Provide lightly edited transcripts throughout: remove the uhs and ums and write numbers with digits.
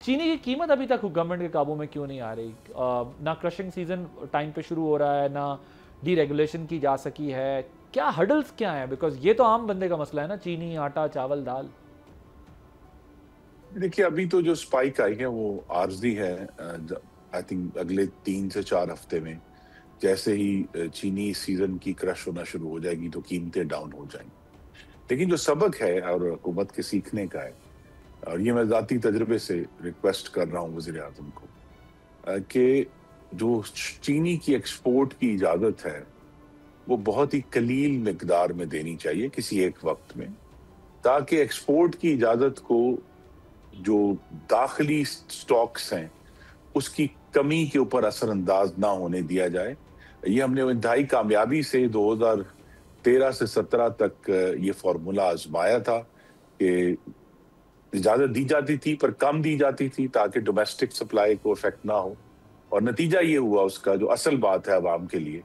चीनी की कीमत अभी तक गवर्नमेंट के काबू में क्यों नहीं आ रही? ना क्रशिंग सीजन टाइम पे शुरू हो रहा है, ना डीरेगुलेशन की जा सकी है, क्या हर्डल्स क्या हैं? बिकॉज ये तो आम बंदे का मसला है ना, चीनी, आटा, चावल, दाल। देखिए, अभी तो जो स्पाइक आई है वो आर्जी है। आई थिंक अगले 3 से 4 हफ्ते में जैसे ही चीनी सीजन की क्रश होना शुरू हो जाएगी तो कीमतें डाउन हो जाएंगी। लेकिन जो सबक है और हुकूमत के सीखने का है, और ये मैं ज़ाती तजर्बे से रिक्वेस्ट कर रहा हूँ वज़ीर आज़म को, कि जो चीनी की एक्सपोर्ट की इजाज़त है वो बहुत ही कलील मिकदार में देनी चाहिए किसी एक वक्त में, ताकि एक्सपोर्ट की इजाज़त को जो दाखिली स्टॉक्स हैं उसकी कमी के ऊपर असरअंदाज ना होने दिया जाए। ये हमने इंतहाई कामयाबी से 2013 से 17 तक ये फॉर्मूला आजमाया था कि इजाज़त दी जाती थी पर कम दी जाती थी ताकि डोमेस्टिक सप्लाई को इफेक्ट ना हो। और नतीजा ये हुआ उसका, जो असल बात है अवाम के लिए,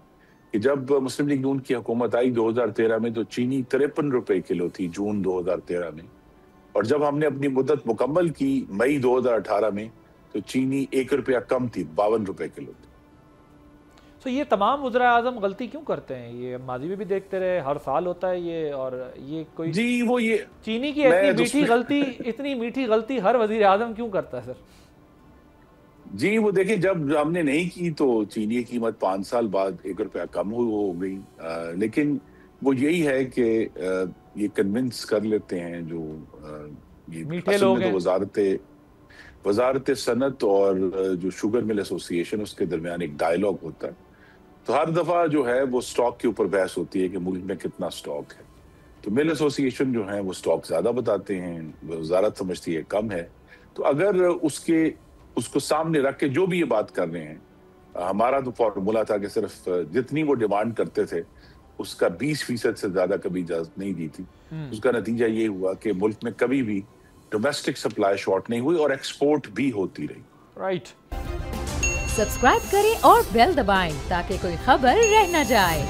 कि जब मुस्लिम लीग नून की हुकूमत आई 2013 में तो चीनी 53 रुपए किलो थी जून 2013 में, और जब हमने अपनी मुद्दत मुकम्मल की मई 2018 में तो चीनी 1 रुपया कम थी, 52 रुपए किलो थी। तो ये तमाम वज़ीर आज़म गलती क्यों करते हैं? ये माजी में भी देखते रहे, हर साल होता है ये, और ये कोई जी वो ये चीनी की इतनी मीठी गलती हर वज़ीर आज़म क्यों करता है सर? जी वो देखिए, जब हमने नहीं की तो चीनी की कीमत 5 साल बाद 1 रुपया कम हो गई। लेकिन वो यही है कि ये कन्विंस कर लेते हैं जो ये मीठे असल लोग में हैं। तो वजारत सनत और जो शुगर मिल एसोसिएशन उसके दरमियान एक डायलॉग होता है। तो हर दफा जो है वो स्टॉक के ऊपर बहस होती है कि मुल्क में कितना स्टॉक है। तो मिल एसोसिएशन जो है वो स्टॉक ज्यादा बताते हैं, वजारत समझती है कम है। तो अगर उसको सामने रख के जो भी ये बात कर रहे हैं, हमारा तो फॉर्मूला था कि सिर्फ जितनी वो डिमांड करते थे उसका 20% से ज्यादा कभी इजाजत नहीं दी थी। उसका नतीजा ये हुआ कि मुल्क में कभी भी डोमेस्टिक सप्लाई शॉर्ट नहीं हुई और एक्सपोर्ट भी होती रही। राइट। सब्सक्राइब करें और बेल दबाएं ताकि कोई खबर रह न जाए।